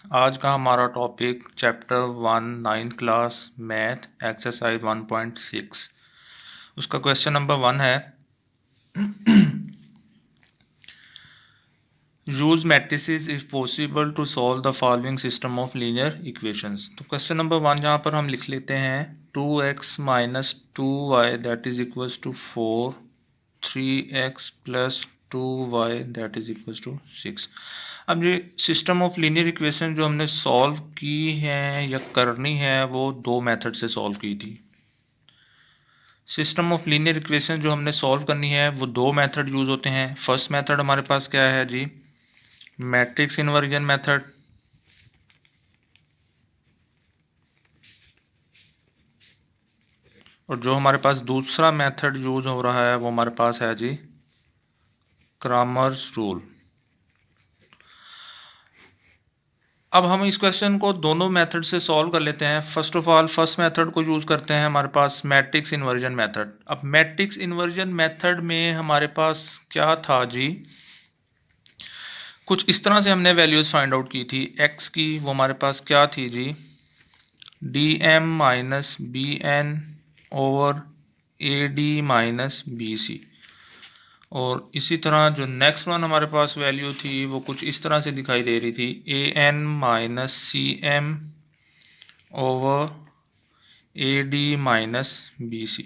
आज का हमारा topic chapter 1 9th class math exercise 1.6। उसका क्वेश्चन नंबर 1 है use matrices if possible to solve the following system of linear equations. तो question number 1 यहाँ पर हम लिख लेते हैं 2x minus 2y that is equals to 4, 3x plus 2y that is equals to 6। अब ये सिस्टम ऑफ लीनियर इक्वेशन जो हमने सॉल्व की है या करनी है वो दो मेथड से सॉल्व की थी। सिस्टम ऑफ लीनियर इक्वेशन जो हमने सॉल्व करनी है वो दो मेथड यूज होते हैं। फर्स्ट मेथड हमारे पास क्या है जी, मैट्रिक्स इन्वर्जन मेथड। और जो हमारे पास दूसरा मेथड यूज हो रहा है वो हमारे पास है जी क्रैमर्स रूल। अब हम इस क्वेश्चन को दोनों मेथड से सॉल्व कर लेते हैं। First of all first method को यूज़ करते हैं हमारे पास मैट्रिक्स इन्वर्जन मेथड। अब मैट्रिक्स इन्वर्जन मेथड में हमारे पास क्या था जी, कुछ इस तरह से हमने वैल्यूज़ फाइंड आउट की थी। एक्स की वो हमारे पास क्या थी जी, D M minus B N over A D minus B C. और इसी तरह जो नेक्स्ट वन हमारे पास वैल्यू थी वो कुछ इस तरह से दिखाई दे रही थी, A N minus C M over A D minus B C.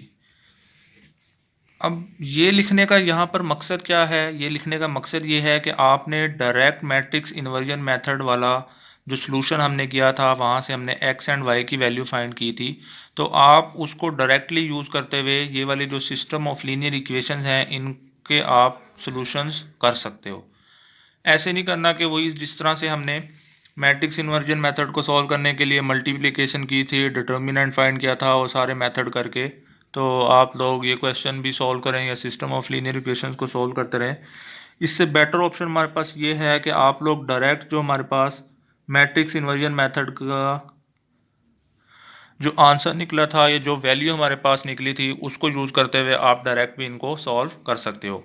अब ये लिखने का यहाँ पर मकसद क्या है, ये लिखने का मकसद ये है कि आपने डायरेक्ट मैट्रिक्स इन्वर्जन मेथड वाला जो सॉल्यूशन हमने किया था वहाँ से हमने एक्स एंड वाई की वैल्यू फाइंड की थी, तो आप उसको डायरेक्टली यूज़ करते हुए ये वाले जो सिस्टम ऑफ लीनियर इक्वेशंस हैं इनके आप सॉल्यूशंस कर सकते हो। ऐसे नहीं करना कि वही जिस तरह से हमने मैट्रिक्स इन्वर्जन मेथड को सॉल्व करने के लिए मल्टीप्लिकेशन की थी, डिटर्मिनेंट फाइंड किया था, वो सारे मेथड करके तो आप लोग ये क्वेश्चन भी सॉल्व करें या सिस्टम ऑफ लीनियर इक्वेशंस को सॉल्व करते रहें। इससे बेटर ऑप्शन हमारे पास ये है कि आप लोग डायरेक्ट जो हमारे पास मैट्रिक्स इन्वर्जन मेथड का जो आंसर निकला था या जो वैल्यू हमारे पास निकली थी उसको यूज़ करते हुए आप डायरेक्ट भी इनको सॉल्व कर सकते हो।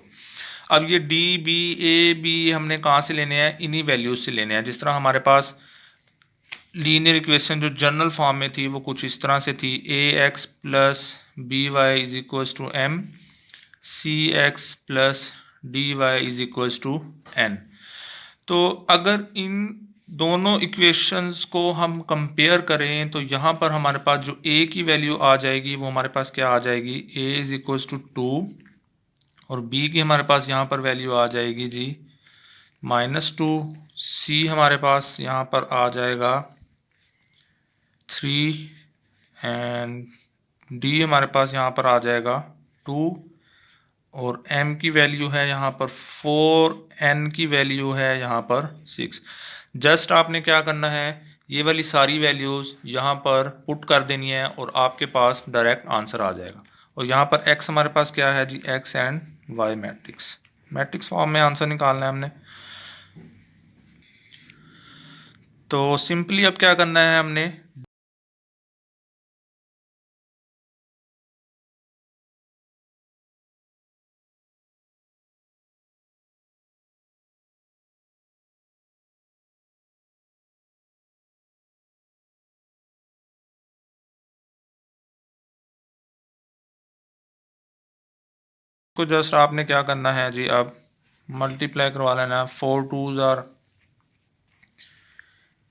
अब ये डी बी ए बी हमने कहाँ से लेने हैं, इन्हीं वैल्यूज से लेने हैं। जिस तरह हमारे पास लीनियर इक्वेशन जो जनरल फॉर्म में थी वो कुछ इस तरह से थी, A X plus B Y is equals to M, C X plus D Y is equals to N. तो अगर इन दोनों इक्वेशंस को हम कंपेयर करें तो यहाँ पर हमारे पास जो a की वैल्यू आ जाएगी वो हमारे पास क्या आ जाएगी, a इज इक्वल्स टू 2, और b की हमारे पास यहाँ पर वैल्यू आ जाएगी जी -2, c हमारे पास यहाँ पर आ जाएगा 3, एंड d हमारे पास यहाँ पर आ जाएगा 2, और m की वैल्यू है यहाँ पर 4, n की वैल्यू है यहाँ पर 6। जस्ट आपने क्या करना है, ये वाली सारी वैल्यूज़ यहाँ पर पुट कर देनी है और आपके पास डायरेक्ट आंसर आ जाएगा। और यहाँ पर x हमारे पास क्या है जी, x and y matrix, matrix form में आंसर निकालना है हमने। तो सिंपली अब क्या करना है हमने, को जस्ट आपने क्या करना है जी, अब मल्टीप्लाई करवा लेना है। 4 2s are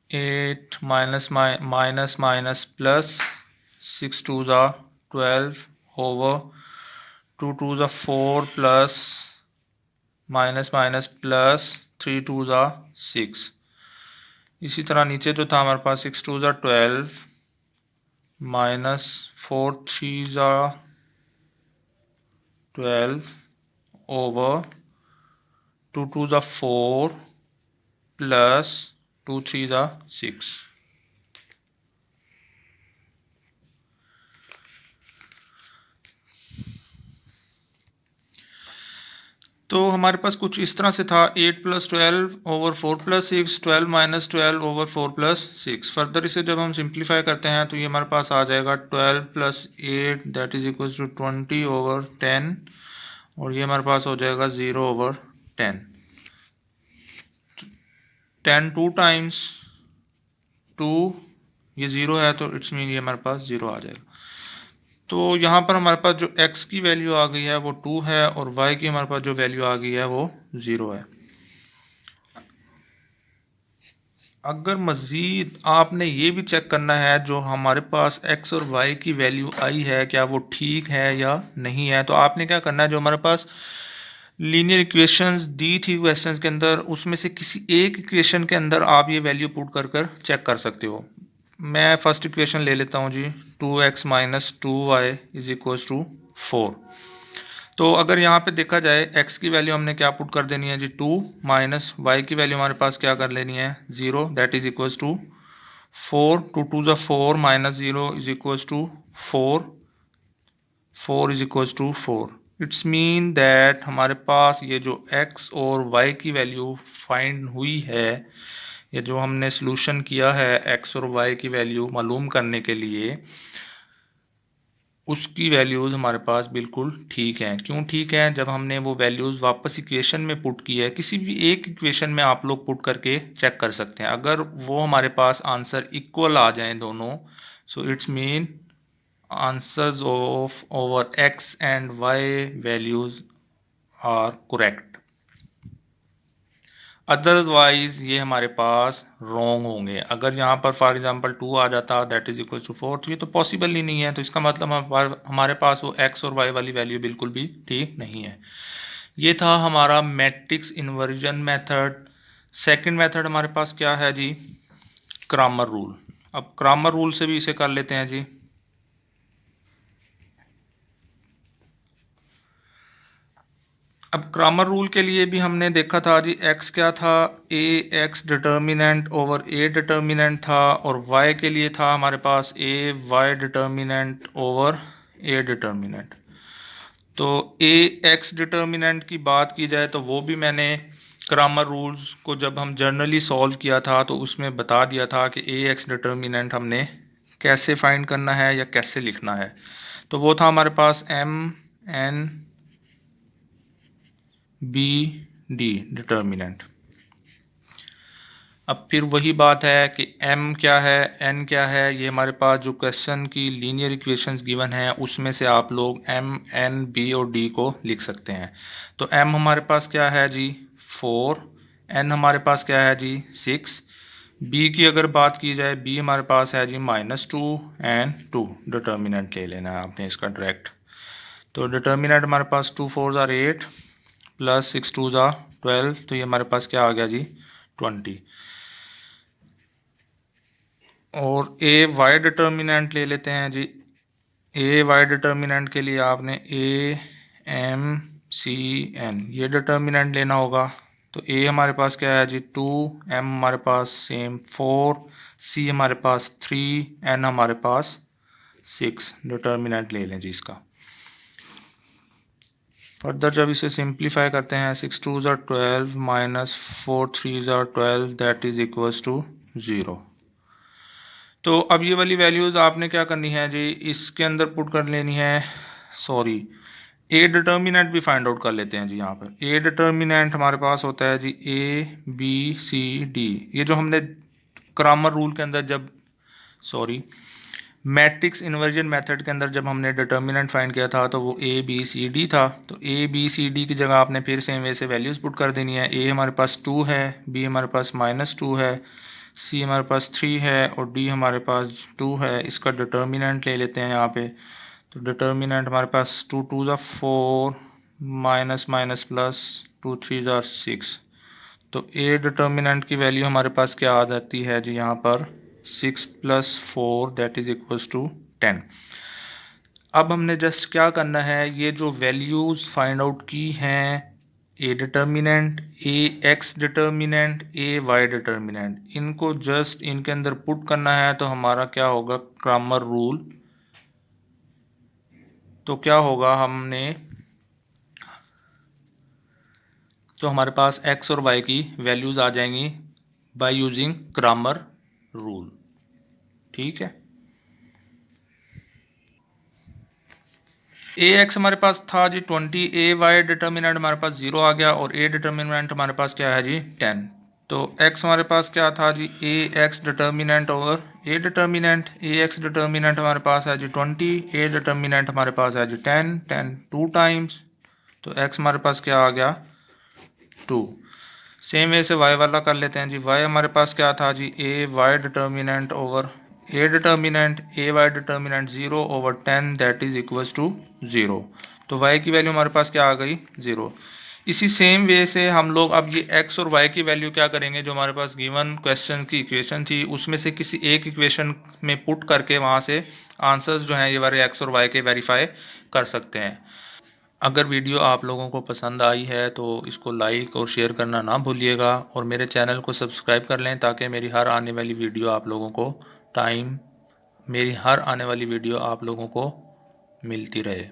8 minus minus minus plus 6 2s are 12 over 2 2s are 4 plus minus minus plus 3 2s are 6। इसी तरह नीचे जो था हमारे पास 6 2s are 12 minus 4 3s are 12 over 2 2s are 4 plus 2 3s are 6। तो हमारे पास कुछ इस तरह से था, 8 plus 12 over 4 plus 6, 12 minus 12 over 4 plus 6। Further इसे जब हम सिंप्लीफाई करते हैं तो ये हमारे पास आ जाएगा 12 plus 8 that is equal to 20 over 10, और ये हमारे पास हो जाएगा 0 ओवर 10। 10 2 टाइम्स 2, ये 0 है तो इट्स मीन ये हमारे पास 0 आ जाएगा। तो यहाँ पर हमारे पास जो x की वैल्यू आ गई है वो 2 है और y की हमारे पास जो वैल्यू आ गई है वो 0 है। अगर मज़ीद आपने ये भी चेक करना है जो हमारे पास x और y की वैल्यू आई है क्या वो ठीक है या नहीं है, तो आपने क्या करना है, जो हमारे पास लीनियर इक्वेशंस दी थी क्वेश्चंस के अंदर उसमें से किसी एक इक्वेशन के अंदर आप ये वैल्यू पुट कर कर चेक कर सकते हो। मैं फर्स्ट इक्वेशन ले लेता हूँ जी, 2x minus 2y is equals to 4। तो अगर यहाँ पे देखा जाए x की वैल्यू हमने क्या पुट कर देनी है जी, 2 माइनस y की वैल्यू हमारे पास क्या कर लेनी है 0, दैट इज इक्वल्स टू 4, 2 2 ज़ा 4 minus 0 is equals to 4, 4 is equals to 4। It's mean that हमारे पास ये जो x और y की वैल्यू फाइंड हुई है, ये जो हमने सॉल्यूशन किया है x और y की वैल्यू मालूम करने के लिए, उसकी वैल्यूज़ हमारे पास बिल्कुल ठीक हैं। क्यों ठीक हैं? जब हमने वो वैल्यूज़ वापस इक्वेशन में पुट की है, किसी भी एक इक्वेशन में आप लोग पुट करके चेक कर सकते हैं, अगर वो हमारे पास आंसर इक्वल आ जाएं दोनों, so it's mean answers of over x and y values are correct. Otherwise ये हमारे पास रॉन्ग होंगे। अगर यहाँ पर फॉर एग्जांपल 2 आ जाता दैट इज इक्वल टू 4, तो ये तो पॉसिबल ही नहीं है, तो इसका मतलब हमारे पास वो x और y वाली वैल्यू बिल्कुल भी ठीक नहीं है। ये था हमारा matrix inversion method. Second method हमारे पास क्या है जी, क्रैमर रूल। अब क्रैमर रूल से भी इसे कर लेते हैं जी। अब क्रैमर रूल के लिए भी हमने देखा था जी, x क्या था, a x determinant over a determinant था, और y के लिए था हमारे पास a y determinant over a determinant. तो a x डिटर्मिनेंट की बात की जाए तो वो भी मैंने क्रैमर रूल्स को जब हम जनरली सॉल्व किया था तो उसमें बता दिया था कि a x डिटर्मिनेंट हमने कैसे फाइंड करना है या कैसे लिखना है। तो वो था हमारे पास m n B D determinant. अब फिर वही बात है कि m क्या है, n क्या है, ये हमारे पास जो क्वेश्चन की लीनियर इक्वेशंस गिवन है उसमें से आप लोग m n b और d को लिख सकते हैं। तो m हमारे पास क्या है जी 4, n हमारे पास क्या है जी 6, b की अगर बात की जाए b हमारे पास है जी -2 एंड 2। डिटर्मिनेंट ले लेना है आपने इसका डायरेक्ट। तो डिटर्मिनेंट हमारे पास 2 4 ज़ार 8 प्लस 6 2 ज़ा 12, तो ये हमारे पास क्या आ गया जी 20। और ए वाई डिटर्मिनेंट ले लेते हैं जी। ए वाई डिटर्मिनेंट के लिए आपने ए एम सी एन ये डिटर्मिनेंट लेना होगा। तो ए हमारे पास क्या है जी 2, एम हमारे पास सेम 4, सी हमारे पास 3, एन हमारे पास 6। डिटर्मिनेंट ले लें जी इसका। फर्दर जब इसे सिंप्लीफाई करते हैं 6 2 ज़ार 12 माइनस 4 3 ज़ार 12 दैट इज इक्वल्स टू 0। तो अब ये वाली वैल्यूज़ आपने क्या करनी है जी, इसके अंदर पुट कर लेनी है। सॉरी, ए डिटर्मिनेंट भी फाइंड आउट कर लेते हैं जी। यहाँ पर ए डिटर्मिनेंट हमारे पास होता है जी ए बी सी डी। ये जो हमने क्रैमर रूल के अंदर जब मैट्रिक्स इन्वर्जन मेथड के अंदर जब हमने डिटर्मिनेंट फाइंड किया था तो वो ए बी सी डी था। तो ए बी सी डी की जगह आपने फिर सेम वैसे वैल्यूज़ पुट कर देनी है। ए हमारे पास 2 है, बी हमारे पास -2 है, सी हमारे पास 3 है और डी हमारे पास 2 है। इसका डिटर्मिनेंट ले लेते हैं यहाँ पे। तो डिटर्मिनेंट हमारे पास 2 2 ज़ा 4 माइनस माइनस प्लस 2 3 ज़ा 6। तो ए डिटर्मिनेंट की वैल्यू हमारे पास क्या आ जाती है जी यहाँ पर 6 + 4 दैट इज इक्वल्स टू 10। अब हमने जस्ट क्या करना है, ये जो वैल्यूज़ फाइंड आउट की हैं, A determinant, A X determinant, A Y determinant, इनको जस्ट इनके अंदर पुट करना है। तो हमारा क्या होगा क्रैमर रूल। तो क्या होगा तो हमारे पास x और y की वैल्यूज़ आ जाएंगी बाय यूजिंग क्रैमर रूल। ठीक है, ए एक्स हमारे पास था जी 20, ए वाई डिटर्मिनेंट हमारे पास 0 आ गया और ए डिटर्मिनेंट हमारे पास क्या है जी 10। तो x हमारे पास क्या था जी, A X determinant over A determinant. A X determinant हमारे पास है जी 20, ए डिटर्मिनेंट हमारे पास है जी 10, 10 टू टाइम्स, तो x हमारे पास क्या आ गया 2। सेम वे से y वाला कर लेते हैं जी। y हमारे पास क्या था जी, A Y determinant over A determinant, A Y determinant 0 over 10 that is equals to 0। तो y की वैल्यू हमारे पास क्या आ गई 0। इसी सेम वे से हम लोग अब ये x और y की वैल्यू क्या करेंगे, जो हमारे पास गिवन क्वेश्चन की इक्वेशन थी उसमें से किसी एक इक्वेशन में पुट करके वहाँ से आंसर्स जो हैं ये वाले x और y के वेरीफाई कर सकते हैं। अगर वीडियो आप लोगों को पसंद आई है तो इसको लाइक और शेयर करना ना भूलिएगा, और मेरे चैनल को सब्सक्राइब कर लें ताकि मेरी हर आने वाली वीडियो आप लोगों को मिलती रहे।